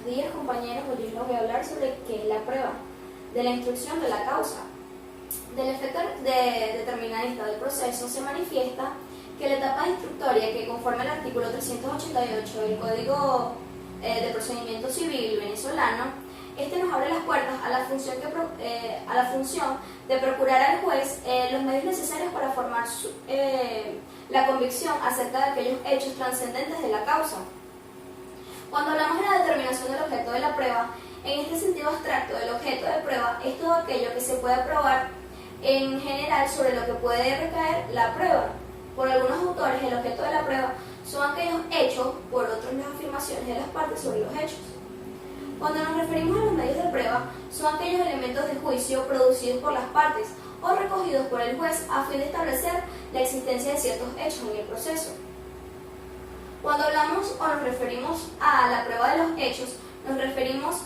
días, compañeros. Hoy les voy a hablar sobre qué es la prueba, de la instrucción de la causa. Del efecto determinista del proceso se manifiesta que la etapa instructoria, que conforme al artículo 388 del Código de Procedimiento Civil venezolano, este nos abre las puertas a la función de procurar al juez los medios necesarios para formar la convicción acerca de aquellos hechos trascendentes de la causa. Cuando hablamos de la determinación del objeto de la prueba, en este sentido abstracto, el objeto de prueba es todo aquello que se puede probar en general sobre lo que puede recaer la prueba. Por algunos autores, el objeto de la prueba son aquellos hechos, por otros las afirmaciones de las partes sobre los hechos. Cuando nos referimos a los medios de prueba, son aquellos elementos de juicio producidos por las partes o recogidos por el juez a fin de establecer la existencia de ciertos hechos en el proceso. Cuando hablamos o nos referimos a la prueba de los hechos, nos referimos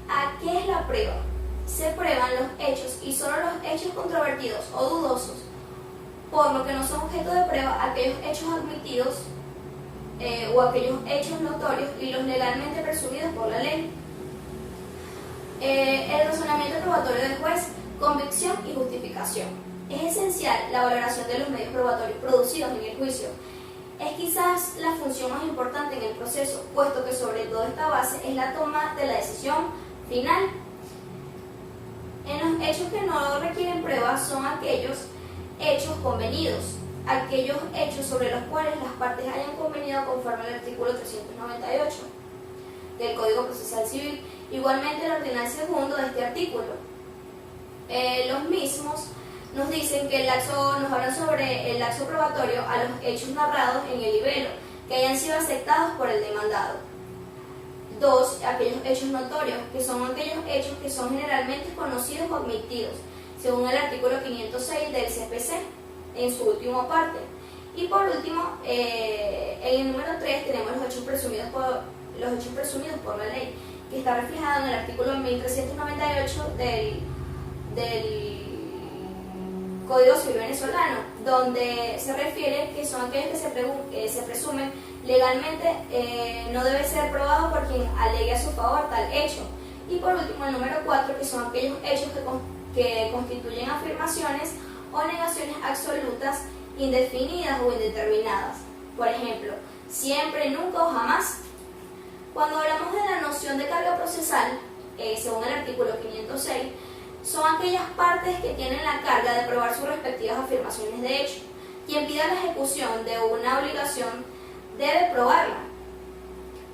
a qué es la prueba. Se prueban los hechos y solo los hechos controvertidos o dudosos, por lo que no son objeto de prueba aquellos hechos admitidos o aquellos hechos notorios y los legalmente presumidos por la ley. El razonamiento probatorio del juez, convicción y justificación. Es esencial la valoración de los medios probatorios producidos en el juicio. Es quizás la función más importante en el proceso, puesto que sobre todo esta base es la toma de la decisión final. En los hechos que no requieren pruebas son aquellos hechos convenidos, aquellos hechos sobre los cuales las partes hayan convenido conforme al artículo 398 del Código Procesal Civil, igualmente la ordenanza segundo de este artículo. Los mismos nos dicen que nos hablan sobre el laxo probatorio a los hechos narrados en el libelo, que hayan sido aceptados por el demandado. 2. Aquellos hechos notorios, que son aquellos hechos que son generalmente conocidos o admitidos, según el artículo 506 del CPC, en su última parte. Y por último, en el número 3 tenemos los hechos presumidos por la ley, que está reflejado en el artículo 1398 del Código Civil venezolano, donde se refiere que son aquellos que se presumen legalmente no debe ser probado por quien alegue a su favor tal hecho. Y por último, el número 4, que son aquellos hechos que constituyen afirmaciones o negaciones absolutas, indefinidas o indeterminadas. Por ejemplo, siempre, nunca o jamás. Cuando hablamos de la noción de carga procesal, según el artículo 506, son aquellas partes que tienen la carga de probar sus respectivas afirmaciones de hecho. Quien pida la ejecución de una obligación debe probarla,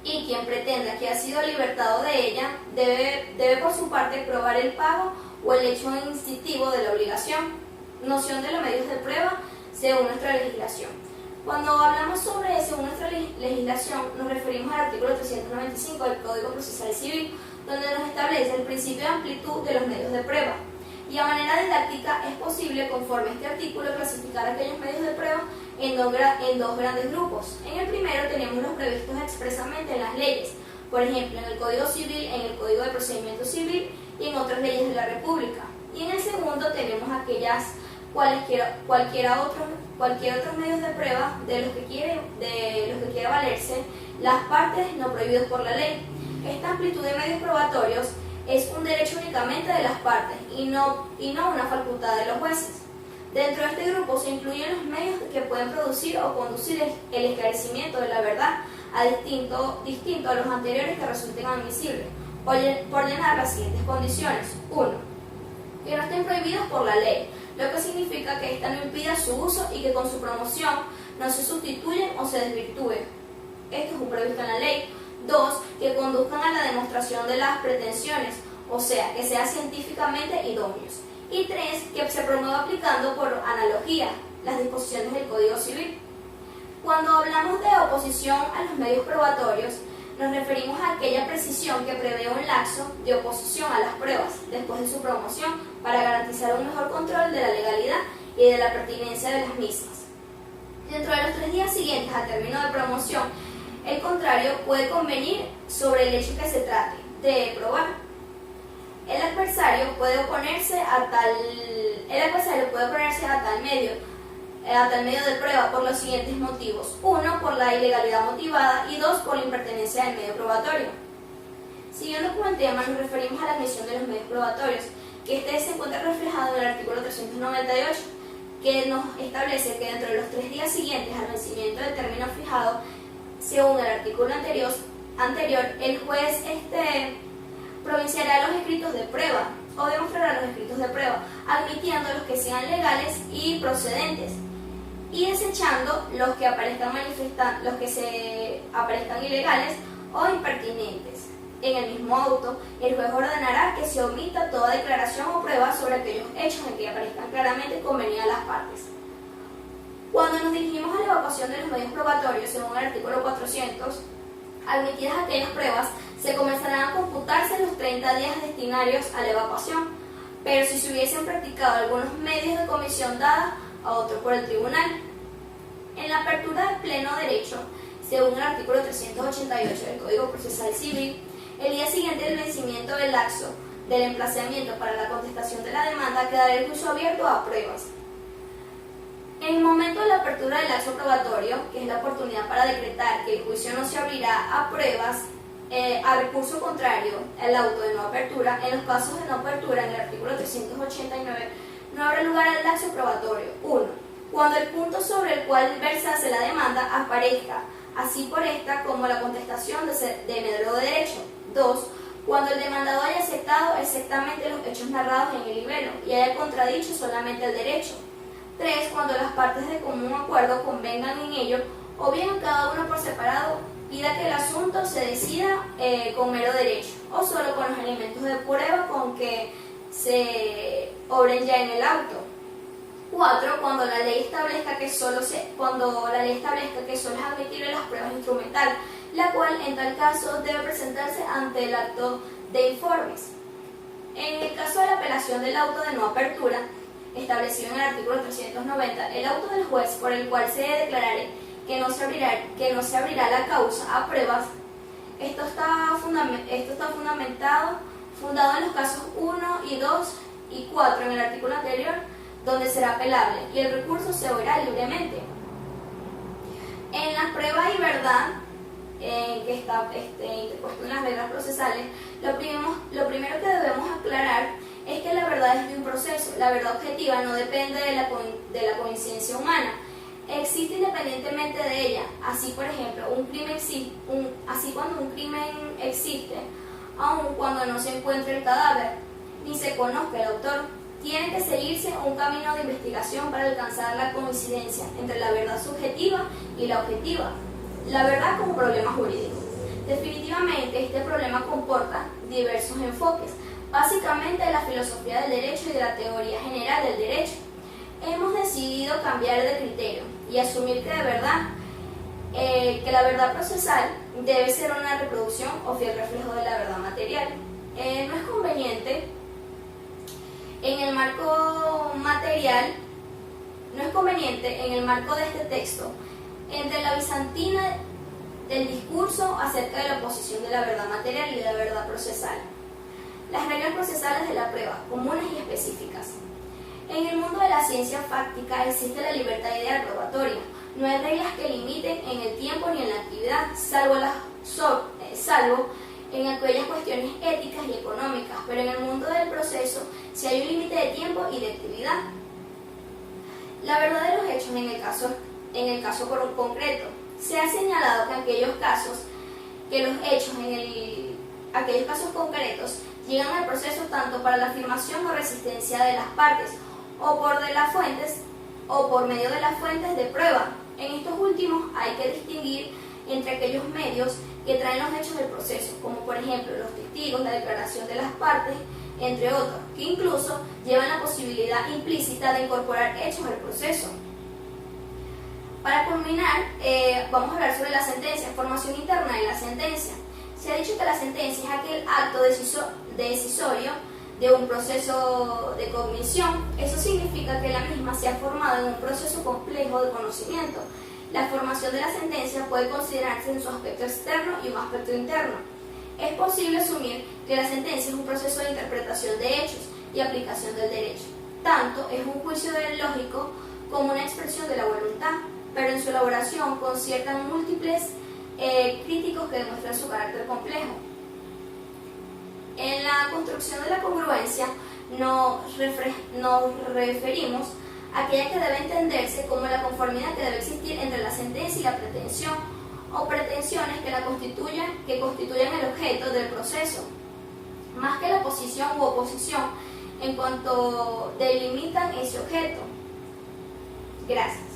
y quien pretenda que ha sido libertado de ella debe por su parte probar el pago o el hecho instintivo de la obligación. Noción de los medios de prueba según nuestra legislación. Cuando hablamos según nuestra legislación, nos referimos al artículo 395 del Código Procesal Civil, donde nos establece el principio de amplitud de los medios de prueba. Y a manera didáctica es posible, conforme a este artículo, clasificar aquellos medios de prueba en dos grandes grupos. En el primero tenemos los previstos expresamente en las leyes, por ejemplo, en el Código Civil, en el Código de Procedimiento Civil y en otras leyes de la República. Y en el segundo tenemos cualquier otros medios de prueba de los que quiera valerse las partes no prohibidos por la ley. Esta amplitud de medios probatorios es un derecho únicamente de las partes y no una facultad de los jueces. Dentro de este grupo se incluyen los medios que pueden producir o conducir el esclarecimiento de la verdad, distinto a los anteriores que resulten admisibles, por llenar las siguientes condiciones. 1. Que no estén prohibidos por la ley, lo que significa que ésta no impida su uso y que con su promoción no se sustituyen o se desvirtúen. Esto es un previsto en la ley. 2. Que conduzcan a la demostración de las pretensiones, o sea, que sean científicamente idóneos. Y 3. Que se promueva aplicando por analogía las disposiciones del Código Civil. Cuando hablamos de oposición a los medios probatorios, nos referimos a aquella precisión que prevé un laxo de oposición a las pruebas después de su promoción para garantizar un mejor control de la legalidad y de la pertinencia de las mismas. Dentro de los 3 días siguientes al término de promoción, el contrario puede convenir sobre el hecho que se trate de probar. El adversario puede oponerse a tal medio de prueba por los siguientes motivos. 1. Por la ilegalidad motivada y 2. Por la impertinencia del medio probatorio. Siguiendo con el tema, nos referimos a la admisión de los medios probatorios, que este se encuentra reflejado en el artículo 398, que nos establece que dentro de los 3 días siguientes al vencimiento del término fijado, según el artículo anterior, el juez provinciará los escritos de prueba o demostrará los escritos de prueba, admitiendo los que sean legales y procedentes y desechando los que se aparezcan ilegales o impertinentes. En el mismo auto, el juez ordenará que se omita toda declaración o prueba sobre aquellos hechos en que aparezcan claramente convenidas las partes. Cuando nos dirigimos a la evacuación de los medios probatorios, según el artículo 400, admitidas aquellas pruebas, se comenzarán a computarse los 30 días destinarios a la evacuación, pero si se hubiesen practicado algunos medios de comisión dada a otro por el tribunal. En la apertura del pleno derecho, según el artículo 388 del Código Procesal Civil, el día siguiente del vencimiento del lapso del emplazamiento para la contestación de la demanda quedará el juicio abierto a pruebas. En el momento de la apertura del lapso probatorio, que es la oportunidad para decretar que el juicio no se abrirá a pruebas, a recurso contrario al auto de no apertura, en los casos de no apertura en el artículo 389, no habrá lugar al lapso probatorio. 1. Cuando el punto sobre el cual versase la demanda aparezca, así por esta como la contestación de medro de derecho. 2. Cuando el demandado haya aceptado exactamente los hechos narrados en el libelo y haya contradicho solamente el derecho. 3. Cuando las partes de común acuerdo convengan en ello, o bien cada uno por separado pida que el asunto se decida con mero derecho, o solo con los elementos de prueba con que se obren ya en el auto. 4. Cuando la ley establezca que solo es admitible las pruebas instrumentales, la cual en tal caso debe presentarse ante el acto de informes. En el caso de la apelación del auto de no apertura, establecido en el artículo 390, el auto del juez por el cual se declarare que no se abrirá la causa a pruebas, esto está fundado en los casos 1 y 2 y 4 en el artículo anterior, donde será apelable y el recurso se oirá libremente. En la prueba y verdad, que está interpuesto en las reglas procesales, lo primero que debemos aclarar es que la verdad es de un proceso. La verdad objetiva no depende de la coincidencia humana, existe independientemente de ella. Así, por ejemplo, cuando un crimen existe, aun cuando no se encuentre el cadáver ni se conozca el autor, tiene que seguirse un camino de investigación para alcanzar la coincidencia entre la verdad subjetiva y la objetiva. La verdad como problema jurídico. Definitivamente, este problema comporta diversos enfoques, básicamente de la filosofía del derecho y de la teoría general del derecho. Hemos decidido cambiar de criterio y asumir que la verdad procesal debe ser una reproducción o fiel reflejo de la verdad material. No es conveniente en el marco de este texto, entre la bizantina del discurso acerca de la oposición de la verdad material y de la verdad procesal. Las reglas procesales de la prueba, comunes y específicas. En el mundo de la ciencia fáctica existe la libertad ideal probatoria. No hay reglas que limiten en el tiempo ni en la actividad, salvo en aquellas cuestiones éticas y económicas, pero en el mundo del proceso sí hay un límite de tiempo y de actividad. La verdad de los hechos en el caso concreto. Se ha señalado que aquellos casos concretos llegan al proceso tanto para la afirmación o resistencia de las partes, o por medio de las fuentes de prueba. En estos últimos hay que distinguir entre aquellos medios que traen los hechos del proceso, como por ejemplo los testigos, la declaración de las partes, entre otros, que incluso llevan la posibilidad implícita de incorporar hechos al proceso. Para culminar, vamos a hablar sobre la sentencia, formación interna de la sentencia. Se ha dicho que la sentencia es aquel acto decisorio de un proceso de cognición. Eso significa que la misma se ha formado en un proceso complejo de conocimiento. La formación de la sentencia puede considerarse en su aspecto externo y un aspecto interno. Es posible asumir que la sentencia es un proceso de interpretación de hechos y aplicación del derecho. Tanto es un juicio lógico como una expresión de la voluntad, pero en su elaboración conciertan múltiples críticos que demuestran su carácter complejo. En la construcción de la congruencia nos referimos a aquella que debe entenderse como la conformidad que debe existir entre la sentencia y la pretensión o pretensiones que constituyan el objeto del proceso, más que la posición u oposición en cuanto delimitan ese objeto. Gracias.